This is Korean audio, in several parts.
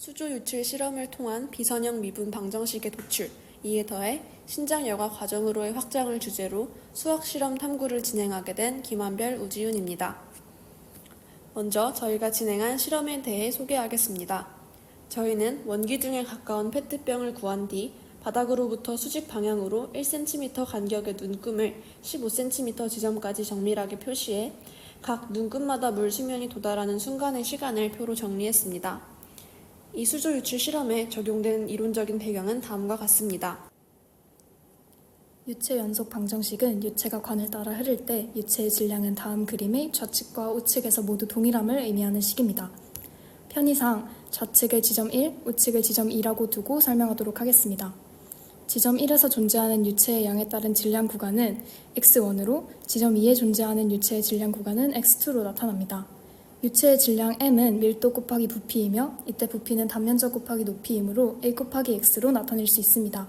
수조 유출 실험을 통한 비선형 미분 방정식의 도출, 이에 더해 신장 여과 과정으로의 확장을 주제로 수학 실험 탐구를 진행하게 된 김한별 우지윤입니다. 먼저 저희가 진행한 실험에 대해 소개하겠습니다. 저희는 원기둥에 가까운 페트병을 구한 뒤 바닥으로부터 수직 방향으로 1cm 간격의 눈금을 15cm 지점까지 정밀하게 표시해 각 눈금마다 물 수면이 도달하는 순간의 시간을 표로 정리했습니다. 이 수조 유출 실험에 적용되는 이론적인 배경은 다음과 같습니다. 유체 연속 방정식은 유체가 관을 따라 흐를 때 유체의 질량은 다음 그림의 좌측과 우측에서 모두 동일함을 의미하는 식입니다. 편의상 좌측을 지점 1, 우측을 지점 2라고 두고 설명하도록 하겠습니다. 지점 1에서 존재하는 유체의 양에 따른 질량 구간은 x1으로 지점 2에 존재하는 유체의 질량 구간은 x2로 나타납니다. 유체의 질량 m은 밀도 곱하기 부피이며 이때 부피는 단면적 곱하기 높이이므로 a 곱하기 x로 나타낼 수 있습니다.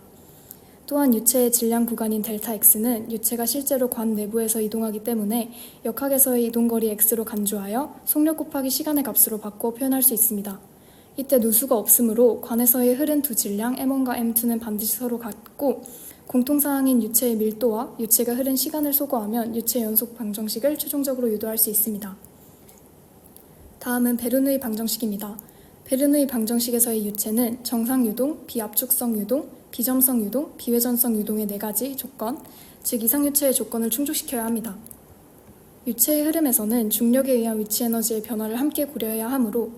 또한 유체의 질량 구간인 델타 x는 유체가 실제로 관 내부에서 이동하기 때문에 역학에서의 이동거리 x로 간주하여 속력 곱하기 시간의 값으로 바꿔 표현할 수 있습니다. 이때 누수가 없으므로 관에서의 흐른 두 질량 m1과 m2는 반드시 서로 같고 공통사항인 유체의 밀도와 유체가 흐른 시간을 소거하면 유체 연속 방정식을 최종적으로 유도할 수 있습니다. 다음은 베르누이 방정식입니다. 베르누이 방정식에서의 유체는 정상 유동, 비압축성 유동, 비점성 유동, 비회전성 유동의 4가지 조건, 즉 이상유체의 조건을 충족시켜야 합니다. 유체의 흐름에서는 중력에 의한 위치 에너지의 변화를 함께 고려해야 하므로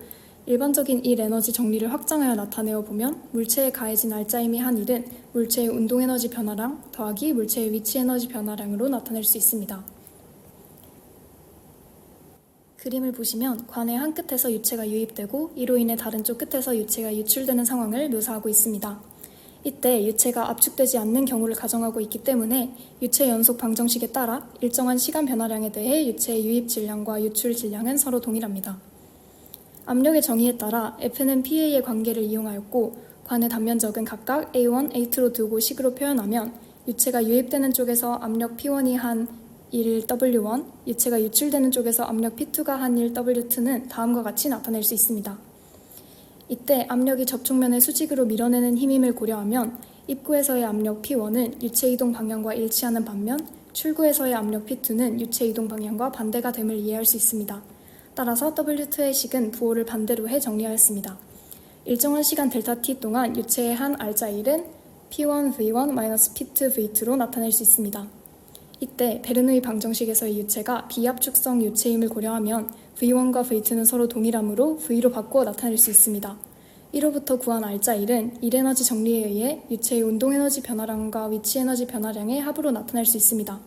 일반적인 일 에너지 정리를 확장하여 나타내어 보면 물체에 가해진 알짜임이 한 일은 물체의 운동에너지 변화량 더하기 물체의 위치 에너지 변화량으로 나타낼 수 있습니다. 그림을 보시면 관의 한 끝에서 유체가 유입되고 이로 인해 다른 쪽 끝에서 유체가 유출되는 상황을 묘사하고 있습니다. 이때 유체가 압축되지 않는 경우를 가정하고 있기 때문에 유체 연속 방정식에 따라 일정한 시간 변화량에 대해 유체의 유입 질량과 유출 질량은 서로 동일합니다. 압력의 정의에 따라 F는 PA의 관계를 이용하였고 관의 단면적은 각각 A1, A2로 두고 식으로 표현하면 유체가 유입되는 쪽에서 압력 P1이 한 1 W1, 유체가 유출되는 쪽에서 압력 P2가 한 1 W2는 다음과 같이 나타낼 수 있습니다. 이때 압력이 접촉면을 수직으로 밀어내는 힘임을 고려하면 입구에서의 압력 P1은 유체 이동 방향과 일치하는 반면 출구에서의 압력 P2는 유체 이동 방향과 반대가 됨을 이해할 수 있습니다. 따라서 W2의 식은 부호를 반대로 해 정리하였습니다. 일정한 시간 델타 t 동안 유체의 한 알짜 1은 P1V1-P2V2로 나타낼 수 있습니다. 이때 베르누이 방정식에서의 유체가 비압축성 유체임을 고려하면 V1과 V2는 서로 동일하므로 V로 바꾸어 나타낼 수 있습니다. 이로부터 구한 알짜 1은 일에너지 정리에 의해 유체의 운동에너지 변화량과 위치에너지 변화량의 합으로 나타낼 수 있습니다.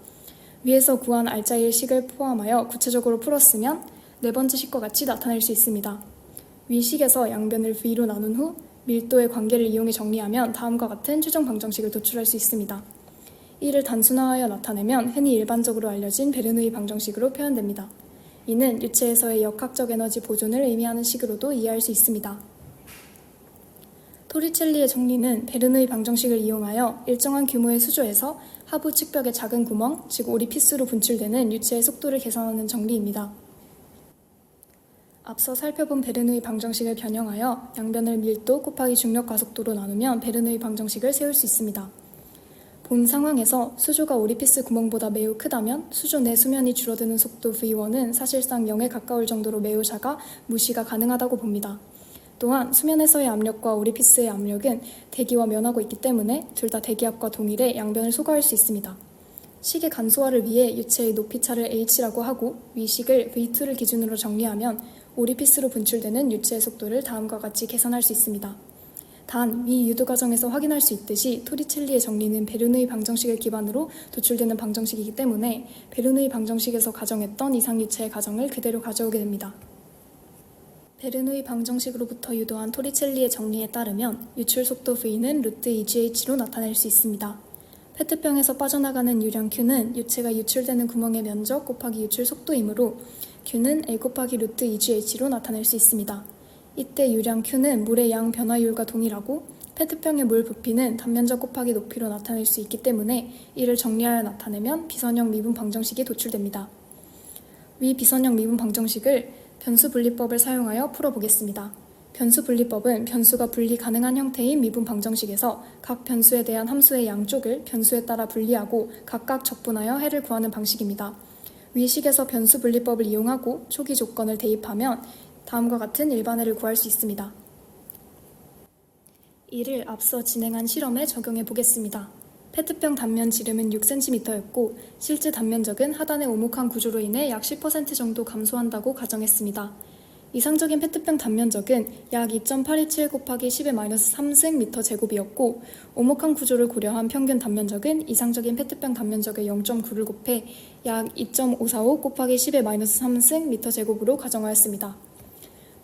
위에서 구한 알짜 1식을 포함하여 구체적으로 풀었으면 네 번째 식과 같이 나타낼 수 있습니다. 위 식에서 양변을 V로 나눈 후 밀도의 관계를 이용해 정리하면 다음과 같은 최종 방정식을 도출할 수 있습니다. 이를 단순화하여 나타내면 흔히 일반적으로 알려진 베르누이 방정식으로 표현됩니다. 이는 유체에서의 역학적 에너지 보존을 의미하는 식으로도 이해할 수 있습니다. 토리첼리의 정리는 베르누이 방정식을 이용하여 일정한 규모의 수조에서 하부 측벽의 작은 구멍, 즉 오리피스로 분출되는 유체의 속도를 계산하는 정리입니다. 앞서 살펴본 베르누이 방정식을 변형하여 양변을 밀도 곱하기 중력 가속도로 나누면 베르누이 방정식을 세울 수 있습니다. 본 상황에서 수조가 오리피스 구멍보다 매우 크다면 수조 내 수면이 줄어드는 속도 V1은 사실상 0에 가까울 정도로 매우 작아 무시가 가능하다고 봅니다. 또한 수면에서의 압력과 오리피스의 압력은 대기와 면하고 있기 때문에 둘 다 대기압과 동일해 양변을 소거할 수 있습니다. 식의 간소화를 위해 유체의 높이차를 h라고 하고 위식을 V2를 기준으로 정리하면 오리피스로 분출되는 유체의 속도를 다음과 같이 계산할 수 있습니다. 단, 위 유도 과정에서 확인할 수 있듯이 토리첼리의 정리는 베르누이 방정식을 기반으로 도출되는 방정식이기 때문에 베르누이 방정식에서 가정했던 이상유체의 가정을 그대로 가져오게 됩니다. 베르누이 방정식으로부터 유도한 토리첼리의 정리에 따르면 유출 속도 V는 루트 EGH로 나타낼 수 있습니다. 페트병에서 빠져나가는 유량 Q는 유체가 유출되는 구멍의 면적 곱하기 유출 속도이므로 Q는 A 곱하기 루트 EGH로 나타낼 수 있습니다. 이때 유량 Q는 물의 양 변화율과 동일하고 페트병의 물 부피는 단면적 곱하기 높이로 나타낼 수 있기 때문에 이를 정리하여 나타내면 비선형 미분 방정식이 도출됩니다. 위 비선형 미분 방정식을 변수분리법을 사용하여 풀어보겠습니다. 변수 분리법은 변수가 분리 가능한 형태인 미분 방정식에서 각 변수에 대한 함수의 양쪽을 변수에 따라 분리하고 각각 적분하여 해를 구하는 방식입니다. 위 식에서 변수 분리법을 이용하고 초기 조건을 대입하면 다음과 같은 일반해를 구할 수 있습니다. 이를 앞서 진행한 실험에 적용해 보겠습니다. 페트병 단면 지름은 6cm였고 실제 단면적은 하단의 오목한 구조로 인해 약 10% 정도 감소한다고 가정했습니다. 이상적인 페트병 단면적은 약 2.827 곱하기 10-3승 제곱이었고 오목한 구조를 고려한 평균 단면적은 이상적인 페트병 단면적의 0.9를 곱해 약 2.545 곱하기 10-3승 제곱으로 가정하였습니다.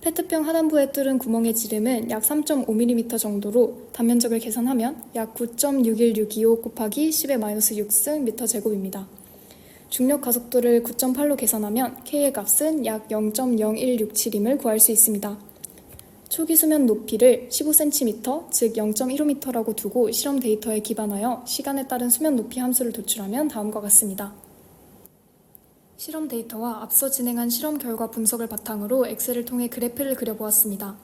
페트병 하단부에 뚫은 구멍의 지름은 약 3.5mm 정도로 단면적을 계산하면 약 9.61625 곱하기 10-6승 제곱입니다. 중력 가속도를 9.8로 계산하면 K의 값은 약 0.0167임을 구할 수 있습니다. 초기 수면 높이를 15cm, 즉 0.15m라고 두고 실험 데이터에 기반하여 시간에 따른 수면 높이 함수를 도출하면 다음과 같습니다. 실험 데이터와 앞서 진행한 실험 결과 분석을 바탕으로 엑셀을 통해 그래프를 그려보았습니다.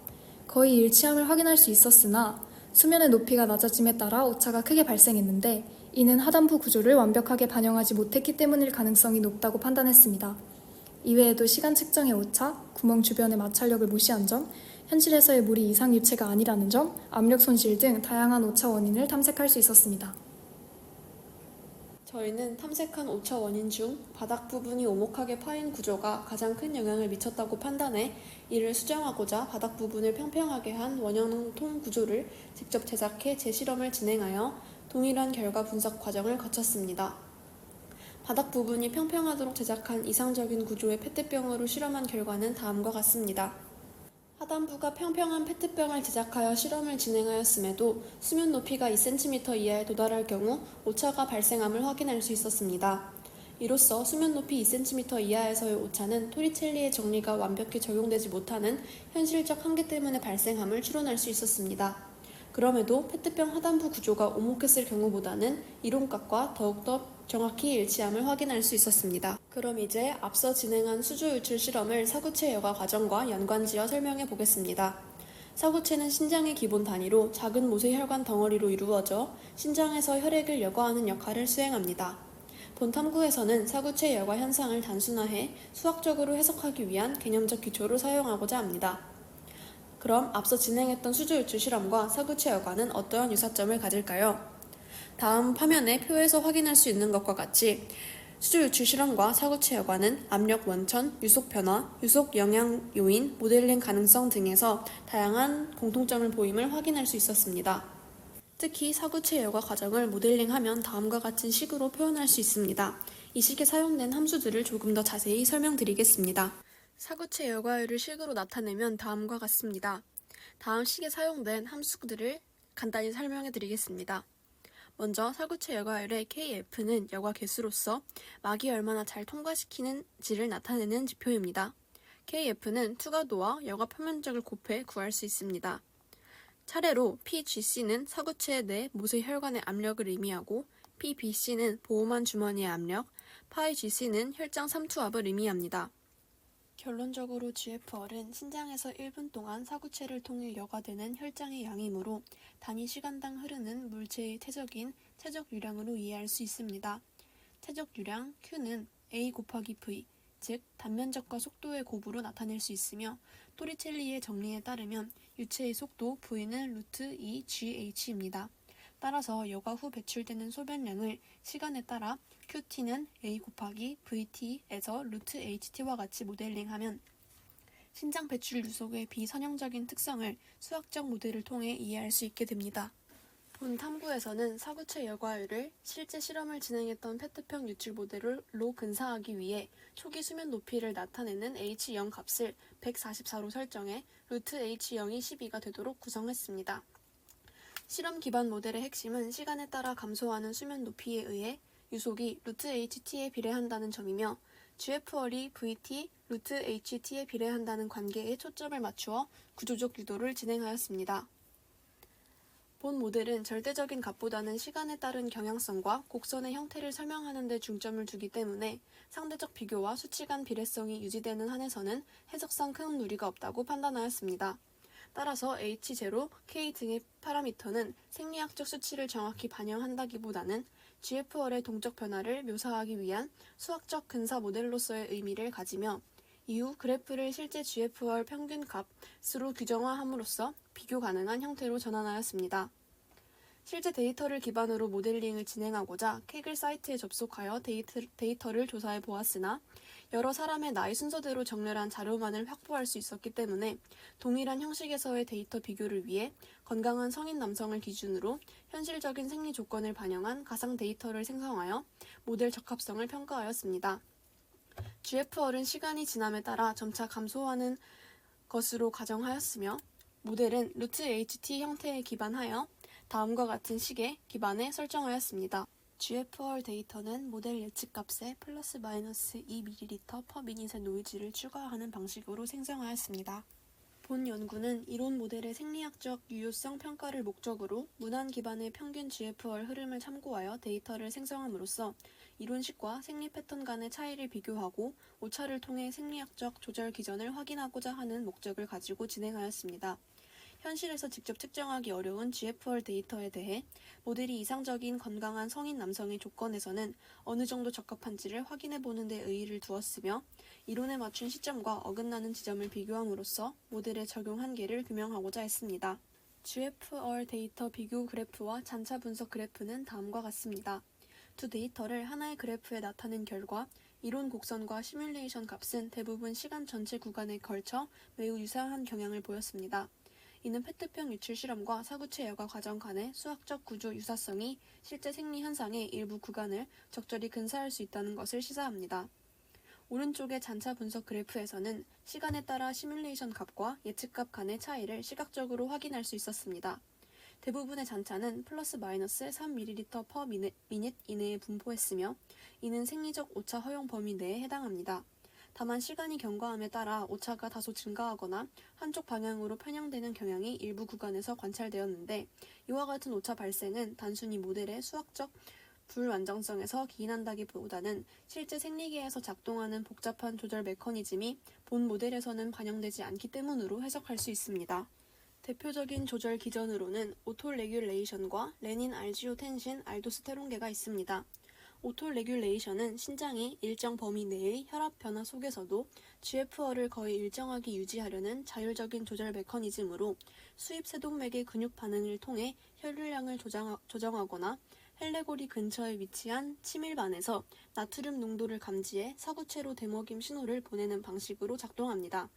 거의 일치함을 확인할 수 있었으나 수면의 높이가 낮아짐에 따라 오차가 크게 발생했는데 이는 하단부 구조를 완벽하게 반영하지 못했기 때문일 가능성이 높다고 판단했습니다. 이외에도 시간 측정의 오차, 구멍 주변의 마찰력을 무시한 점, 현실에서의 물이 이상 유체가 아니라는 점, 압력 손실 등 다양한 오차 원인을 탐색할 수 있었습니다. 저희는 탐색한 오차 원인 중 바닥 부분이 오목하게 파인 구조가 가장 큰 영향을 미쳤다고 판단해 이를 수정하고자 바닥 부분을 평평하게 한 원형통 구조를 직접 제작해 재실험을 진행하여 동일한 결과 분석 과정을 거쳤습니다. 바닥 부분이 평평하도록 제작한 이상적인 구조의 페트병으로 실험한 결과는 다음과 같습니다. 하단부가 평평한 페트병을 제작하여 실험을 진행하였음에도 수면 높이가 2cm 이하에 도달할 경우 오차가 발생함을 확인할 수 있었습니다. 이로써 수면 높이 2cm 이하에서의 오차는 토리첼리의 정리가 완벽히 적용되지 못하는 현실적 한계 때문에 발생함을 추론할 수 있었습니다. 그럼에도 페트병 하단부 구조가 오목했을 경우보다는 이론값과 더욱더 정확히 일치함을 확인할 수 있었습니다. 그럼 이제 앞서 진행한 수조 유출 실험을 사구체 여과 과정과 연관지어 설명해 보겠습니다. 사구체는 신장의 기본 단위로 작은 모세혈관 덩어리로 이루어져 신장에서 혈액을 여과하는 역할을 수행합니다. 본 탐구에서는 사구체 여과 현상을 단순화해 수학적으로 해석하기 위한 개념적 기초로 사용하고자 합니다. 그럼 앞서 진행했던 수조 유출 실험과 사구체 여과는 어떠한 유사점을 가질까요? 다음 화면의 표에서 확인할 수 있는 것과 같이 수조 유출 실험과 사구체 여과는 압력 원천, 유속 변화, 유속 영향 요인, 모델링 가능성 등에서 다양한 공통점을 보임을 확인할 수 있었습니다. 특히 사구체 여과 과정을 모델링하면 다음과 같은 식으로 표현할 수 있습니다. 이 식에 사용된 함수들을 조금 더 자세히 설명드리겠습니다. 사구체 여과율을 식으로 나타내면 다음과 같습니다. 다음 식에 사용된 함수들을 간단히 설명해 드리겠습니다. 먼저 사구체 여과율의 KF는 여과 개수로서 막이 얼마나 잘 통과시키는지를 나타내는 지표입니다. KF는 투과도와 여과 표면적을 곱해 구할 수 있습니다. 차례로 PGC는 사구체 내 모세 혈관의 압력을 의미하고 PBC는 보호만 주머니의 압력, 파이GC는 혈장 삼투압을 의미합니다. 결론적으로 GFR은 신장에서 1분 동안 사구체를 통해 여과되는 혈장의 양이므로 단위 시간당 흐르는 물체의 퇴적인 최적 유량으로 이해할 수 있습니다. 최적 유량 Q는 A 곱하기 V, 즉 단면적과 속도의 곱으로 나타낼 수 있으며 토리첼리의 정리에 따르면 유체의 속도 V는 루트 2GH입니다. 따라서 여과 후 배출되는 소변량을 시간에 따라 QT는 A 곱하기 VT에서 루트 HT와 같이 모델링하면 신장 배출 유속의 비선형적인 특성을 수학적 모델을 통해 이해할 수 있게 됩니다. 본 탐구에서는 사구체 여과율을 실제 실험을 진행했던 페트병 유출 모델로 근사하기 위해 초기 수면 높이를 나타내는 H0 값을 144로 설정해 루트 H0이 12가 되도록 구성했습니다. 실험 기반 모델의 핵심은 시간에 따라 감소하는 수면 높이에 의해 유속이 루트 HT에 비례한다는 점이며 GFR이 VT, 루트 HT에 비례한다는 관계에 초점을 맞추어 구조적 유도를 진행하였습니다. 본 모델은 절대적인 값보다는 시간에 따른 경향성과 곡선의 형태를 설명하는 데 중점을 두기 때문에 상대적 비교와 수치 간 비례성이 유지되는 한에서는 해석상 큰 무리가 없다고 판단하였습니다. 따라서 H0, K 등의 파라미터는 생리학적 수치를 정확히 반영한다기보다는 GFR의 동적 변화를 묘사하기 위한 수학적 근사 모델로서의 의미를 가지며 이후 그래프를 실제 GFR 평균 값으로 규정화함으로써 비교 가능한 형태로 전환하였습니다. 실제 데이터를 기반으로 모델링을 진행하고자 케글 사이트에 접속하여 데이터를 조사해 보았으나 여러 사람의 나이 순서대로 정렬한 자료만을 확보할 수 있었기 때문에 동일한 형식에서의 데이터 비교를 위해 건강한 성인 남성을 기준으로 현실적인 생리 조건을 반영한 가상 데이터를 생성하여 모델 적합성을 평가하였습니다. GFR은 시간이 지남에 따라 점차 감소하는 것으로 가정하였으며 모델은 루트 HT 형태에 기반하여 다음과 같은 식에 기반해 설정하였습니다. GFR 데이터는 모델 예측값에 플러스 마이너스 2ml/미닛의 노이즈를 추가하는 방식으로 생성하였습니다. 본 연구는 이론 모델의 생리학적 유효성 평가를 목적으로 문안 기반의 평균 GFR 흐름을 참고하여 데이터를 생성함으로써 이론식과 생리 패턴 간의 차이를 비교하고 오차를 통해 생리학적 조절 기전을 확인하고자 하는 목적을 가지고 진행하였습니다. 현실에서 직접 측정하기 어려운 GFR 데이터에 대해 모델이 이상적인 건강한 성인 남성의 조건에서는 어느 정도 적합한지를 확인해 보는 데 의의를 두었으며 이론에 맞춘 시점과 어긋나는 지점을 비교함으로써 모델의 적용 한계를 규명하고자 했습니다. GFR 데이터 비교 그래프와 잔차 분석 그래프는 다음과 같습니다. 두 데이터를 하나의 그래프에 나타낸 결과 이론 곡선과 시뮬레이션 값은 대부분 시간 전체 구간에 걸쳐 매우 유사한 경향을 보였습니다. 이는 페트병 유출 실험과 사구체 여과 과정 간의 수학적 구조 유사성이 실제 생리 현상의 일부 구간을 적절히 근사할 수 있다는 것을 시사합니다. 오른쪽의 잔차 분석 그래프에서는 시간에 따라 시뮬레이션 값과 예측값 간의 차이를 시각적으로 확인할 수 있었습니다. 대부분의 잔차는 플러스 마이너스 3ml/미닛 이내에 분포했으며 이는 생리적 오차 허용 범위 내에 해당합니다. 다만 시간이 경과함에 따라 오차가 다소 증가하거나 한쪽 방향으로 편향되는 경향이 일부 구간에서 관찰되었는데 이와 같은 오차 발생은 단순히 모델의 수학적 불완전성에서 기인한다기보다는 실제 생리계에서 작동하는 복잡한 조절 메커니즘이 본 모델에서는 반영되지 않기 때문으로 해석할 수 있습니다. 대표적인 조절 기전으로는 오토레귤레이션과 레닌 알지오텐신 알도스테론계가 있습니다. 오토레귤레이션은 신장이 일정 범위 내의 혈압 변화 속에서도 GFR을 거의 일정하게 유지하려는 자율적인 조절 메커니즘으로 수입 세동맥의 근육 반응을 통해 혈류량을 조정하거나 헬레고리 근처에 위치한 치밀반에서 나트륨 농도를 감지해 사구체로 대먹임 신호를 보내는 방식으로 작동합니다.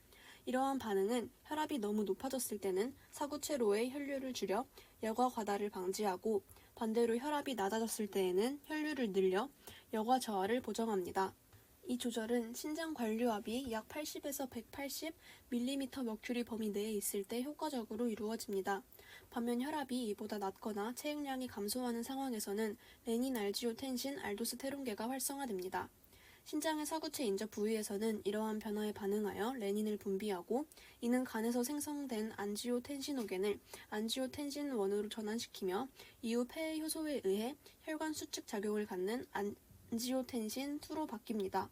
이러한 반응은 혈압이 너무 높아졌을 때는 사구체로의 혈류를 줄여 여과 과다를 방지하고 반대로 혈압이 낮아졌을 때에는 혈류를 늘려 여과 저하를 보정합니다. 이 조절은 신장 관류압이 약 80에서 180mm 범위 내에 있을 때 효과적으로 이루어집니다. 반면 혈압이 이보다 낮거나 체액량이 감소하는 상황에서는 레닌 알지오텐신 알도스테론계가 활성화됩니다. 신장의 사구체 인접 부위에서는 이러한 변화에 반응하여 레닌을 분비하고 이는 간에서 생성된 안지오텐시노겐을 안지오텐신1으로 전환시키며 이후 폐의 효소에 의해 혈관 수축 작용을 갖는 안지오텐신2로 바뀝니다.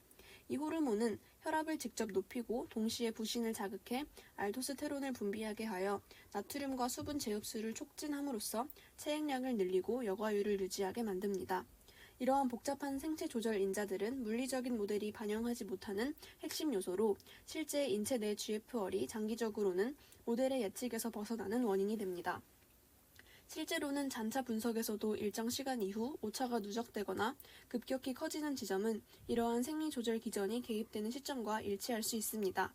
이 호르몬은 혈압을 직접 높이고 동시에 부신을 자극해 알도스테론을 분비하게 하여 나트륨과 수분 재흡수를 촉진함으로써 체액량을 늘리고 여과율을 유지하게 만듭니다. 이러한 복잡한 생체 조절 인자들은 물리적인 모델이 반영하지 못하는 핵심 요소로 실제 인체 내 GFR이 장기적으로는 모델의 예측에서 벗어나는 원인이 됩니다. 실제로는 잔차 분석에서도 일정 시간 이후 오차가 누적되거나 급격히 커지는 지점은 이러한 생리 조절 기전이 개입되는 시점과 일치할 수 있습니다.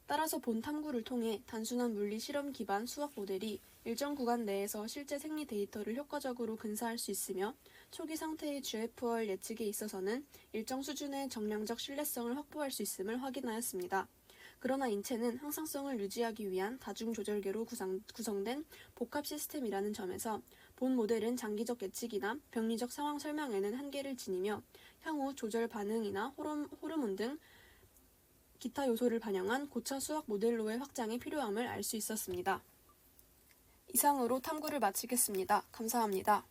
따라서 본 탐구를 통해 단순한 물리 실험 기반 수학 모델이 일정 구간 내에서 실제 생리 데이터를 효과적으로 근사할 수 있으며 초기 상태의 GFR 예측에 있어서는 일정 수준의 정량적 신뢰성을 확보할 수 있음을 확인하였습니다. 그러나 인체는 항상성을 유지하기 위한 다중 조절계로 구성된 복합 시스템이라는 점에서 본 모델은 장기적 예측이나 병리적 상황 설명에는 한계를 지니며 향후 조절 반응이나 호르몬 등 기타 요소를 반영한 고차 수학 모델로의 확장이 필요함을 알 수 있었습니다. 이상으로 탐구를 마치겠습니다. 감사합니다.